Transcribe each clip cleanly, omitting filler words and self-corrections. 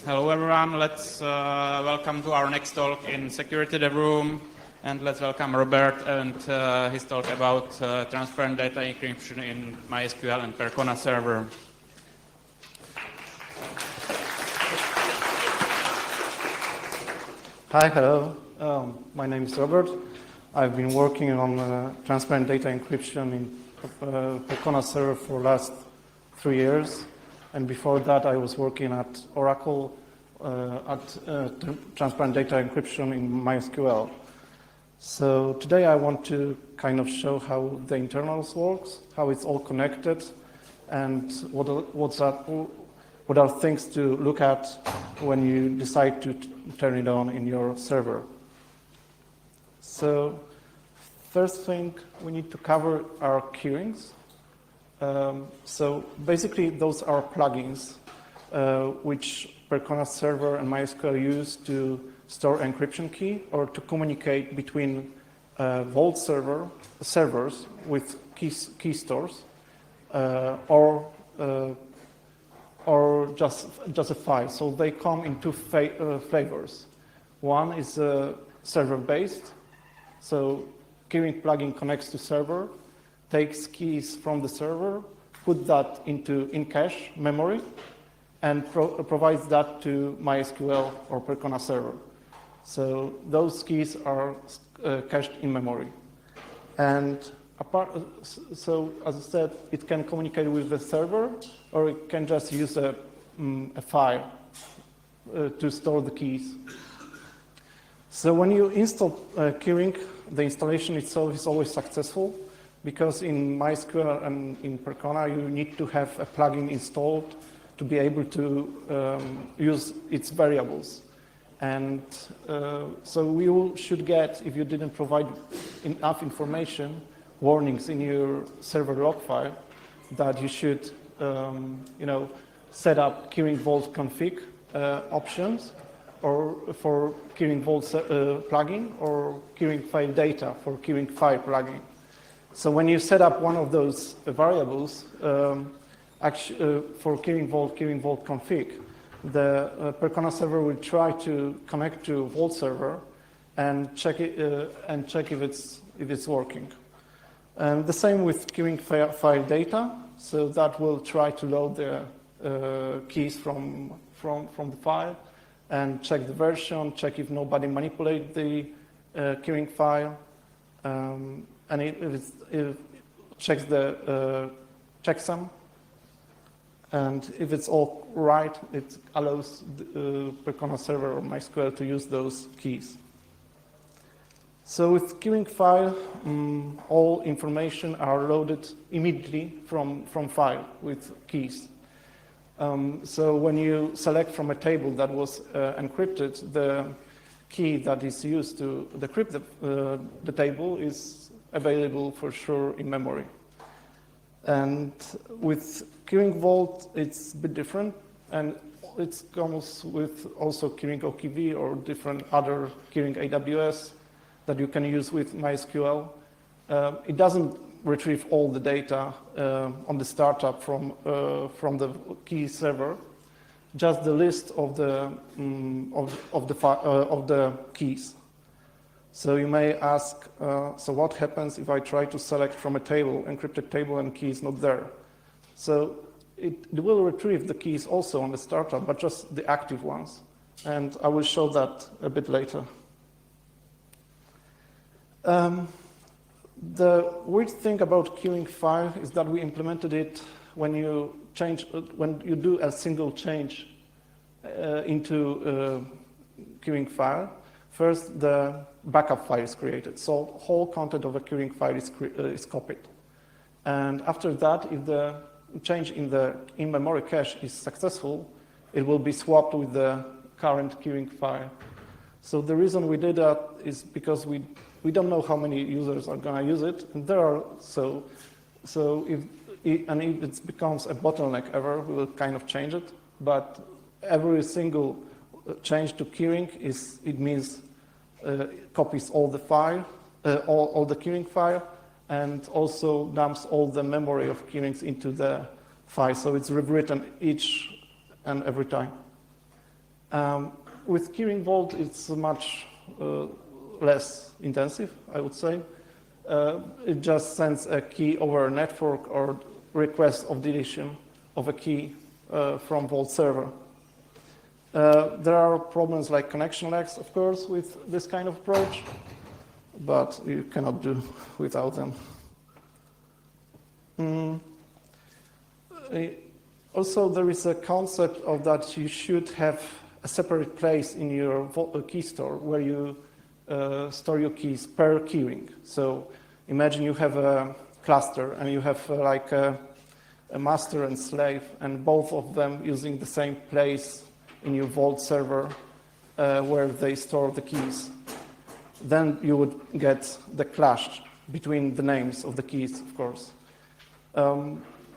Hello everyone, let's welcome to our next talk in Security Dev Room, and let's welcome Robert and his talk about transparent data encryption in MySQL and Percona server. Hi, hello. My name is Robert. I've been working on transparent data encryption in Percona server for the last 3 years. And before that, I was working at Oracle at transparent data encryption in MySQL. So today I want to kind of show how the internals works, how it's all connected, and what are things to look at when you decide to turn it on in your server. So first thing we need to cover are keyrings. So basically, those are plugins which Percona server and MySQL use to store encryption key or to communicate between Vault servers with key stores or just a file. So they come in two flavors. One is server-based. So keyring plugin connects to server, takes keys from the server, put that in cache memory, and provides that to MySQL or Percona server. So those keys are cached in memory. And so as I said, it can communicate with the server, or it can just use a file to store the keys. So when you install keyring, the installation itself is always successful, because in MySQL and in Percona, you need to have a plugin installed to be able to use its variables. And so you should get, if you didn't provide enough information, warnings in your server log file that you should set up keyring vault config options, or for keyring vault plugin, or keyring file data for keyring file plugin. So when you set up one of those variables, for keyring vault config, the Percona server will try to connect to Vault server and check if it's working. And the same with keyring file data. So that will try to load the keys from the file and check the version, check if nobody manipulated the keyring file. And it checks the checksum, and if it's all right, it allows the Percona server or MySQL to use those keys. So with keyring file, all information are loaded immediately from file with keys. So when you select from a table that was encrypted, the key that is used to decrypt the table is available for sure in memory. And with keyring vault, it's a bit different, and it comes with also keyring OKV or different other keyring AWS that you can use with MySQL. It doesn't retrieve all the data on the startup from the key server, just the list of the keys. So you may ask, so what happens if I try to select from a table, encrypted table, and key is not there? So it will retrieve the keys also on the startup, but just the active ones. And I will show that a bit later. The weird thing about keyring file is that we implemented it when you do a single change into keyring file. First, the backup file is created. So whole content of a keyring file is copied. And after that, if the change in the in-memory cache is successful, it will be swapped with the current keyring file. So the reason we did that is because we don't know how many users are going to use it. And if it becomes a bottleneck ever, we will kind of change it. But every single change to keyring means copies all the file, all the keyring file, and also dumps all the memory of keyrings into the file. So it's rewritten each and every time. With keyring vault, it's much less intensive, I would say. It just sends a key over a network or request of deletion of a key from vault server. There are problems like connection lags, of course, with this kind of approach, but you cannot do without them. Also, there is a concept of that you should have a separate place in your key store where you store your keys per keyring. So imagine you have a cluster and you have like a master and slave, and both of them using the same place in your vault server where they store the keys. Then you would get the clash between the names of the keys, of course.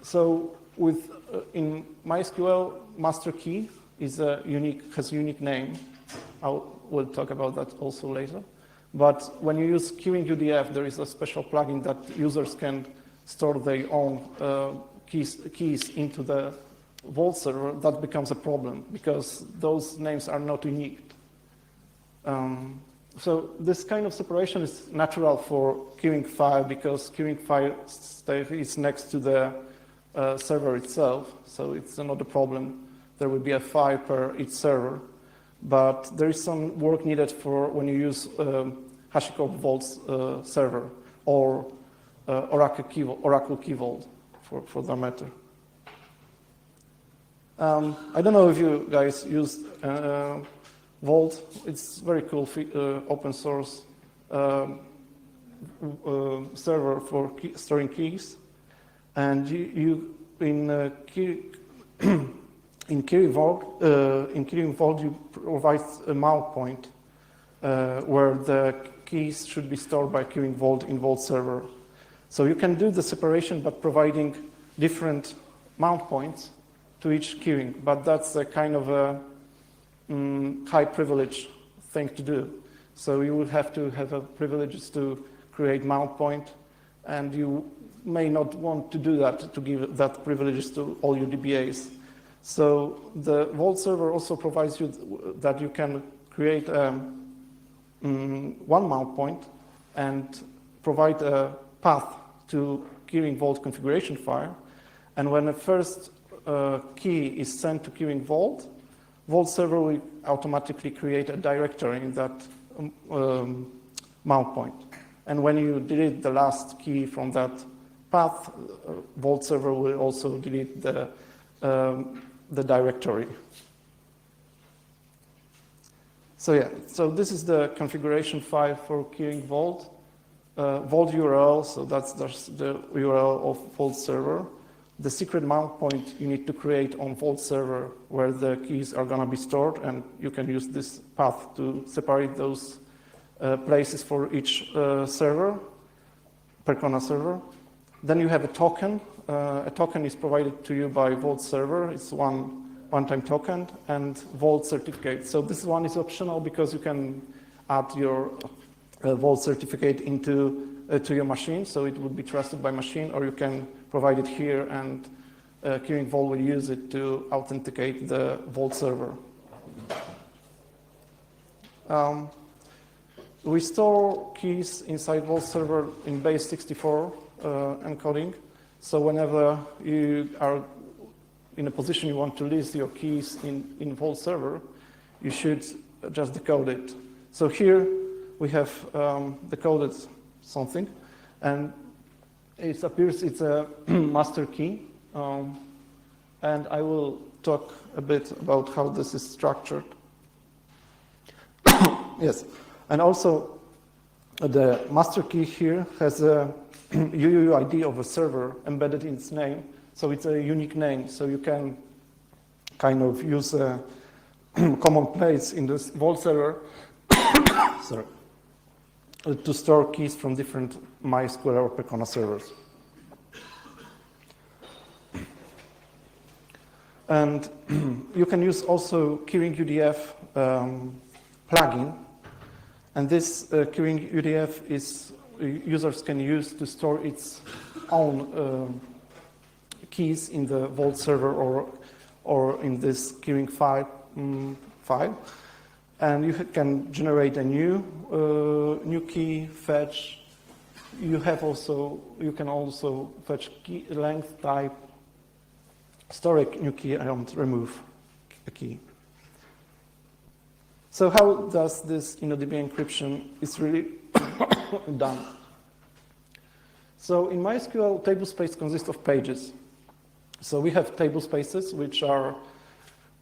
So with in MySQL, master key is has a unique name. We'll talk about that also later. But when you use queuing UDF, there is a special plugin that users can store their own keys into the vault server. That becomes a problem because those names are not unique. So this kind of separation is natural for queuing file because queuing file is next to the server itself, so it's not a problem. There will be a file per each server, but there is some work needed for when you use HashiCorp Vault server or Oracle Key Vault for that matter. I don't know if you guys used Vault. It's very cool open source server for storing keys. And you in Keyring Vault, you provide a mount point where the keys should be stored by Keyring Vault in Vault server. So you can do the separation, but providing different mount points to each keyring. But that's a kind of a high privilege thing to do. So you will have to have a privileges to create mount point, and you may not want to do that, to give that privileges to all your DBAs. So the Vault server also provides you that you can create one mount point and provide a path to Keyring Vault configuration file. And when the first key is sent to Keyring Vault, Vault server will automatically create a directory in that mount point. And when you delete the last key from that path, Vault server will also delete the directory. So yeah, so this is the configuration file for Keyring Vault. Vault URL, so that's the URL of Vault server. The secret mount point you need to create on Vault server where the keys are going to be stored, and you can use this path to separate those places for each server, Percona server. Then you have a token. A token is provided to you by Vault server. It's one-time token and Vault certificate. So this one is optional because you can add your Vault certificate into to your machine, so it would be trusted by machine, or you can provide it here, and Keyring Vault will use it to authenticate the Vault server. We store keys inside Vault server in base 64 encoding. So whenever you are in a position you want to list your keys in Vault server, you should just decode it. So here we have decoded something, and it appears it's a master key. And I will talk a bit about how this is structured. Yes, and also the master key here has a UUID of a server embedded in its name, so it's a unique name. So you can kind of use a common place in this Vault server sorry, to store keys from different MySQL or Percona servers. And you can use also Keyring UDF plugin. And this Keyring UDF is users can use to store its own keys in the Vault server or in this Keyring file file. And you can generate a new key, fetch. You can also fetch key length, type, store a new key, and remove a key. So how does this InnoDB encryption is really done? So in MySQL, tablespace consists of pages. So we have tablespaces, which are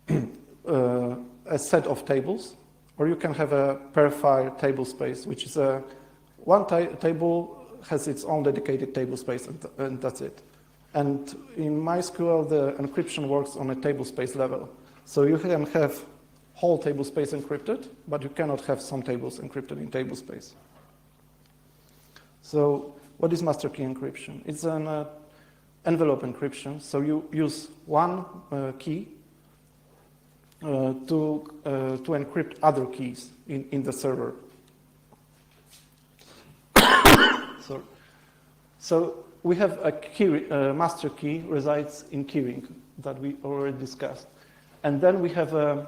a set of tables, or you can have a per file tablespace, which is one table has its own dedicated tablespace, and that's it. And in MySQL, the encryption works on a tablespace level. So you can have whole tablespace encrypted, but you cannot have some tables encrypted in tablespace. So what is master key encryption? It's an envelope encryption. So you use one key to encrypt other keys in the server. So we have a key, master key resides in keyring that we already discussed. And then we have a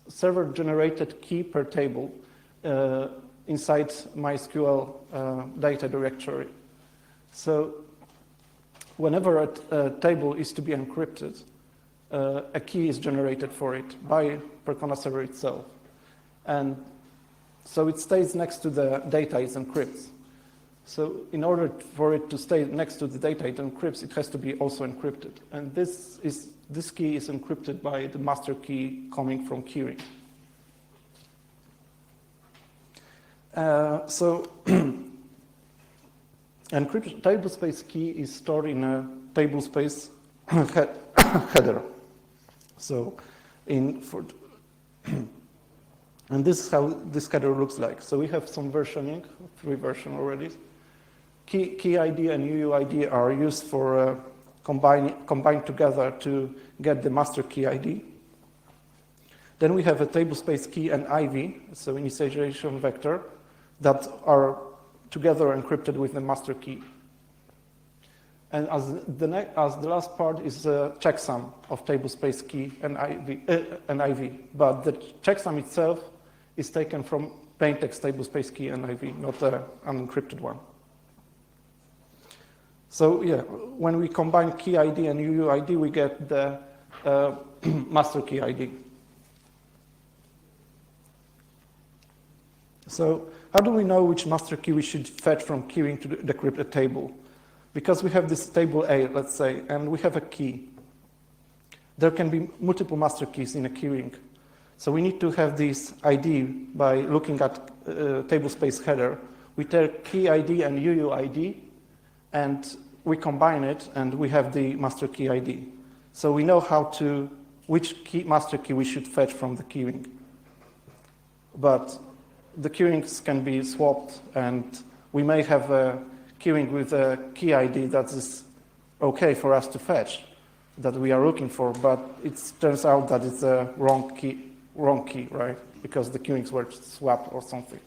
server-generated key per table inside MySQL data directory. So whenever a table is to be encrypted, a key is generated for it by Percona server itself. And so it stays next to the data it encrypts. So in order for it to stay next to the data it encrypts, it has to be also encrypted. And this key is encrypted by the master key coming from keyring. So encryption tablespace key is stored in a tablespace header. So and this is how this header looks like. So we have some versioning, 3 versions already. Key ID and UUID are used for combined together to get the master key ID. Then we have a tablespace key and IV, so initialization vector, that are together encrypted with the master key. And as the last part is a checksum of tablespace key and IV. But the checksum itself is taken from plaintext tablespace key and IV, not an unencrypted one. So yeah, when we combine key ID and UUID, we get the master key ID. So how do we know which master key we should fetch from keyring to decrypt a table? Because we have this table A, let's say, and we have a key. There can be multiple master keys in a keyring. So we need to have this ID by looking at tablespace header. We take key ID and UUID, and we combine it, and we have the master key ID. So we know which master key we should fetch from the keyring. But the keyrings can be swapped, and we may have a keyring with a key ID that is okay for us to fetch, that we are looking for, but it turns out that it's a wrong key, right? Because the keyrings were swapped or something.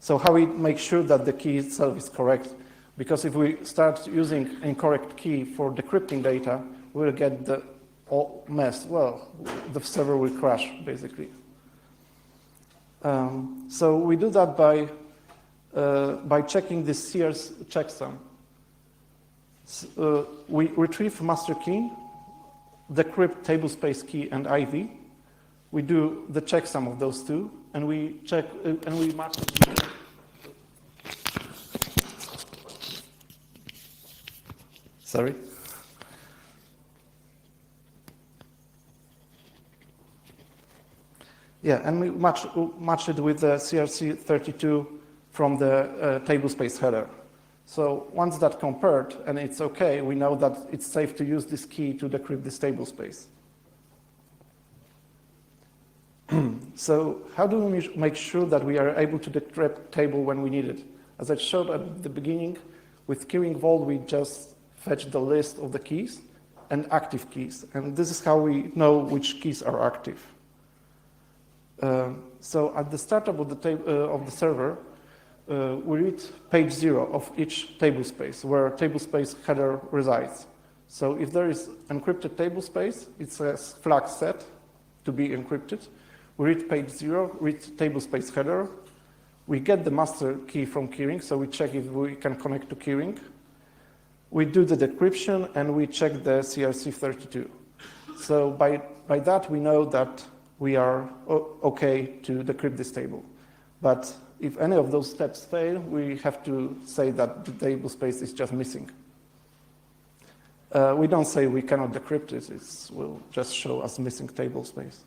So how we make sure that the key itself is correct? Because if we start using incorrect key for decrypting data, we'll get the whole mess. Well, the server will crash, basically. So we do that by checking this Sears checksum. We retrieve master key, decrypt tablespace key and IV. We do the checksum of those two, and we check and we match it. Sorry. Yeah, and we match it with the CRC32 from the tablespace header. So once that's compared and it's okay, we know that it's safe to use this key to decrypt this tablespace. So how do we make sure that we are able to decrypt table when we need it? As I showed at the beginning, with keyring vault, we just fetch the list of the keys and active keys. And this is how we know which keys are active. So at the startup of the server, we read page 0 of each tablespace, where tablespace header resides. So if there is encrypted tablespace, it says flag set to be encrypted. We read page 0, read tablespace header. We get the master key from keyring, so we check if we can connect to keyring. We do the decryption, and we check the CRC32. So by that, we know that we are okay to decrypt this table. But if any of those steps fail, we have to say that the tablespace is just missing. We don't say we cannot decrypt it. It will just show us missing tablespace.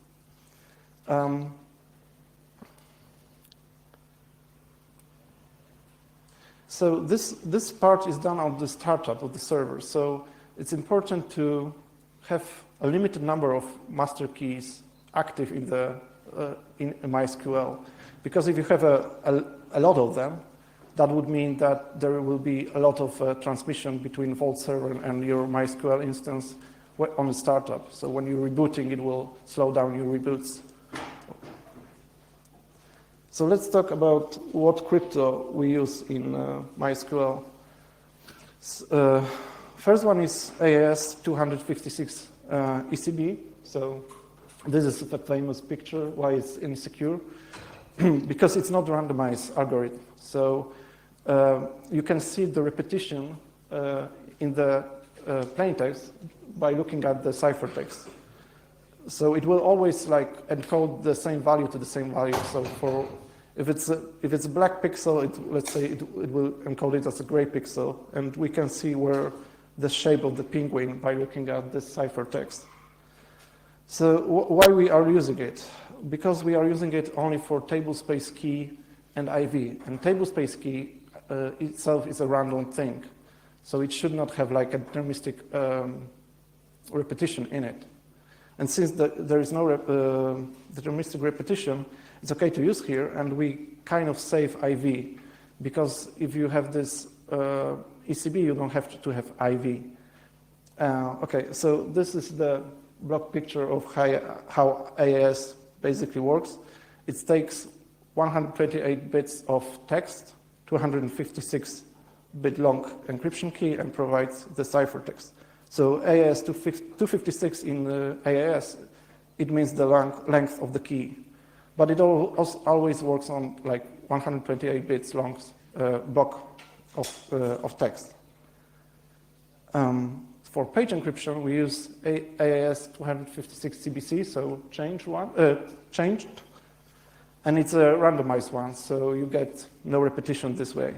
So this part is done on the startup of the server. So it's important to have a limited number of master keys active in MySQL. Because if you have a lot of them, that would mean that there will be a lot of transmission between Vault server and your MySQL instance on the startup. So when you're rebooting, it will slow down your reboots. So let's talk about what crypto we use in MySQL. First one is AES 256 ECB. So this is the famous picture, why it's insecure. Because it's not a randomized algorithm. So you can see the repetition in the plaintext by looking at the ciphertext. So it will always encode the same value to the same value. So if it's a black pixel, let's say it will encode it as a gray pixel, and we can see where the shape of the penguin by looking at the ciphertext. So why we are using it? Because we are using it only for tablespace key and IV. And tablespace key itself is a random thing. So it should not have a deterministic repetition in it. And since there is no deterministic repetition, it's okay to use here, and we kind of save IV. Because if you have this ECB, you don't have to have IV. Okay, so this is the block picture of how AES basically works. It takes 128 bits of text, 256-bit long encryption key, and provides the ciphertext. So AES 256 in AES, it means the length of the key. But it always works on 128 bits long block of text. For page encryption, we use AES 256 CBC, so changed, and it's a randomized one, so you get no repetition this way.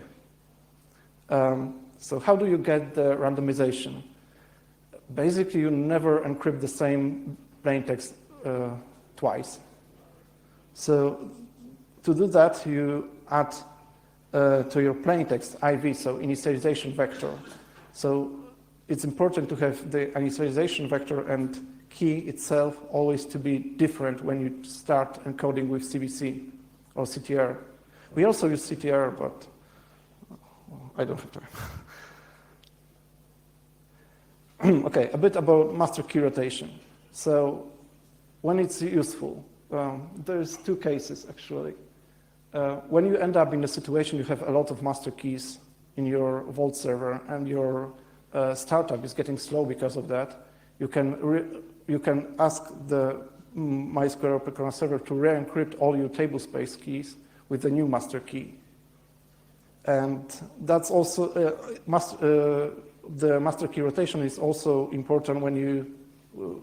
So how do you get the randomization? Basically, you never encrypt the same plaintext twice. So to do that, you add to your plaintext IV, so initialization vector. So it's important to have the initialization vector and key itself always to be different when you start encoding with CBC or CTR. We also use CTR, but I don't have time. Okay, a bit about master key rotation. So when it's useful, there's two cases actually. When you end up in a situation you have a lot of master keys in your Vault server and your startup is getting slow because of that, you can ask the MySQL Percona server to re-encrypt all your tablespace keys with the new master key. And that's also, the master key rotation is also important when you,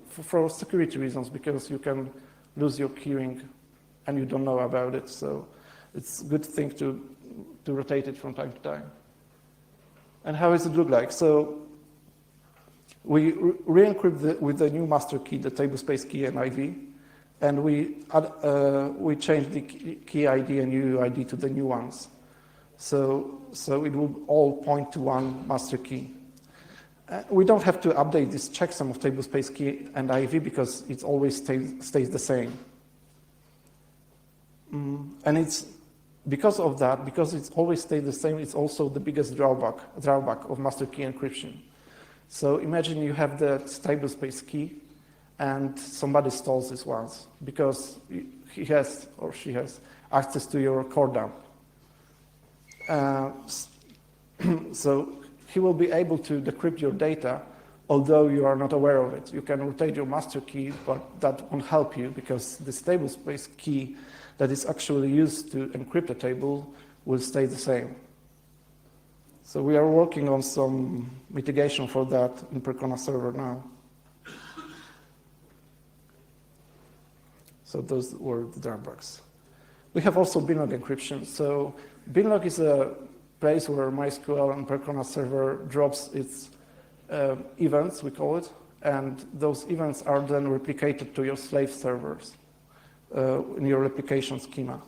for security reasons, because you can lose your keyring and you don't know about it. So it's a good thing to rotate it from time to time. And how does it look like? So we re-encrypt with the new master key, the tablespace key and IV, and we change the key ID and UUID to the new ones. So it will all point to one master key. We don't have to update this checksum of tablespace key and IV because it always stays the same. And it's because of that, because it's always stays the same, it's also the biggest drawback of master key encryption. So imagine you have the tablespace key and somebody stole this once because he has or she has access to your core dump. So he will be able to decrypt your data although you are not aware of it. You can rotate your master key, but that won't help you because this tablespace key that is actually used to encrypt a table will stay the same. So we are working on some mitigation for that in Percona server now. So those were the drawbacks. We have also binlog encryption. So binlog is a place where MySQL and Percona server drops its events, we call it, and those events are then replicated to your slave servers in your replication schema.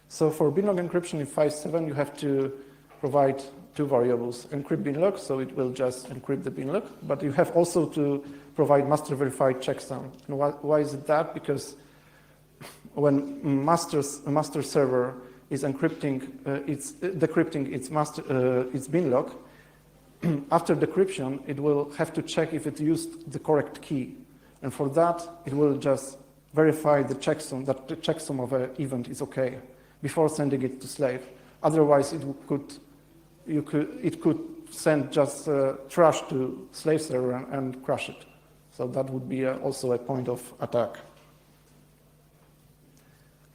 So for binlog encryption in 5.7, you have to provide two variables, encrypt binlog, so it will just encrypt the binlog, but you have also to provide master verified checksum. And why is it that? Because when master server is encrypting, decrypting its binlog, after decryption, it will have to check if it used the correct key. And for that, it will just verify the checksum, that the checksum of an event is okay before sending it to slave. Otherwise, it could send just trash to slave server and crash it. So that would be also a point of attack.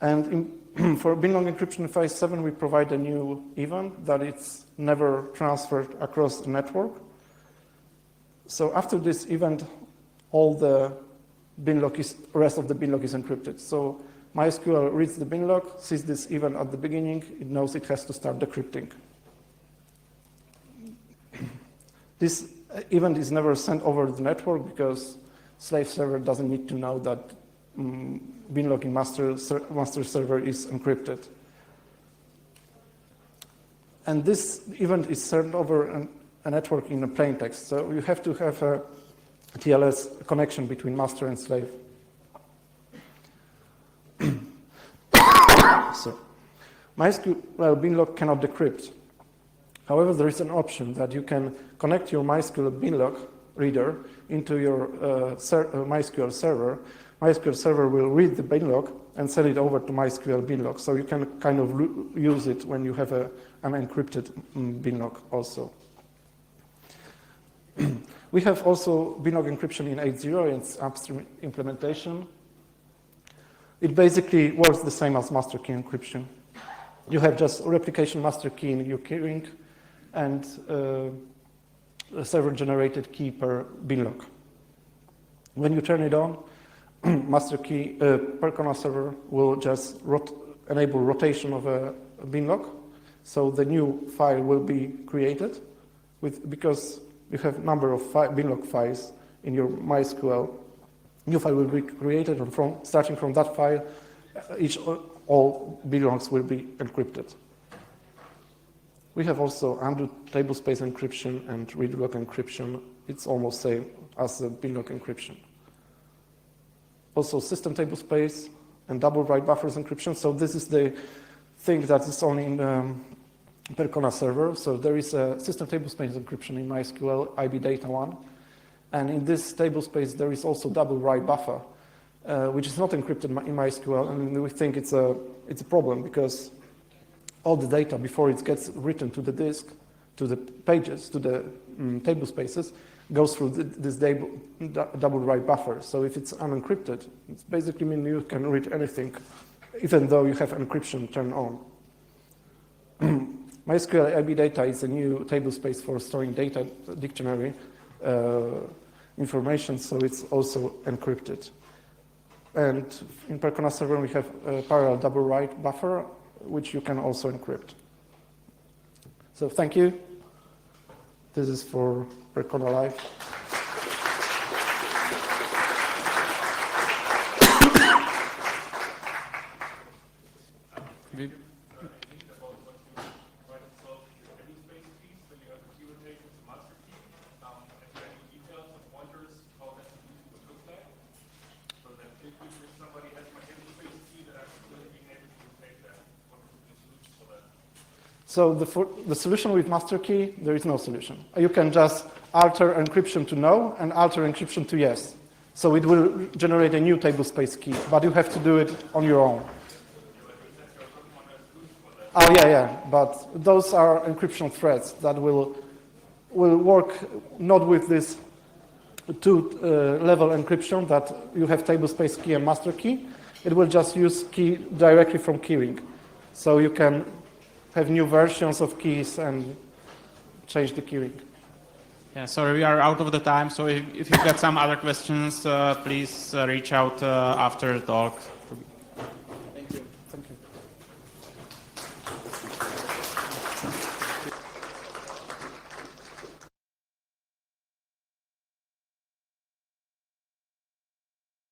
And for binlog encryption in 5.7, we provide a new event that it's never transferred across the network. So after this event, all the rest of the binlog is encrypted. So MySQL reads the binlog, sees this event at the beginning, it knows it has to start decrypting. This event is never sent over the network because slave server doesn't need to know that binlog in master server is encrypted. And this event is sent over a network in a plain text. So you have to have a TLS connection between master and slave. So MySQL binlog cannot decrypt. However, there is an option that you can connect your MySQL binlog reader into your MySQL server. MySQL server will read the binlog and send it over to MySQL binlog. So you can kind of use it when you have an encrypted binlog also. We have also binlog encryption in 8.0, its upstream implementation. It basically works the same as master key encryption. You have just replication master key in your keyring and a server-generated key per binlog. When you turn it on, master key Percona server will just enable rotation of a binlog, so the new file will be created because you have a number of binlog files in your MySQL. New file will be created, and starting from that file, all binlogs will be encrypted. We have also undo tablespace encryption and read block encryption. It's almost same as the binlog encryption. Also system tablespace and double write buffers encryption. So this is the thing that is only in Percona server. So there is a system tablespace encryption in MySQL IB data 1. And in this tablespace, there is also double write buffer, which is not encrypted in MySQL. And we think it's a problem because all the data before it gets written to the disk, to the pages, to the table spaces, goes through this double write buffer. So if it's unencrypted, it basically means you can read anything, even though you have encryption turned on. MySQL IB data is a new table space for storing data dictionary information, so it's also encrypted. And in Percona server, we have a parallel double write buffer, which you can also encrypt. So thank you. This is for Percona Live. So the solution with master key, there is no solution. You can just alter encryption to no and alter encryption to yes. So it will generate a new tablespace key, but you have to do it on your own. Oh, yeah, but those are encryption threads that will will work not with this two-level encryption that you have tablespace key and master key. It will just use key directly from keyring. So you can have new versions of keys and change the keyring. Yeah, sorry, we are out of the time. So if you've got some other questions, please reach out after the talk.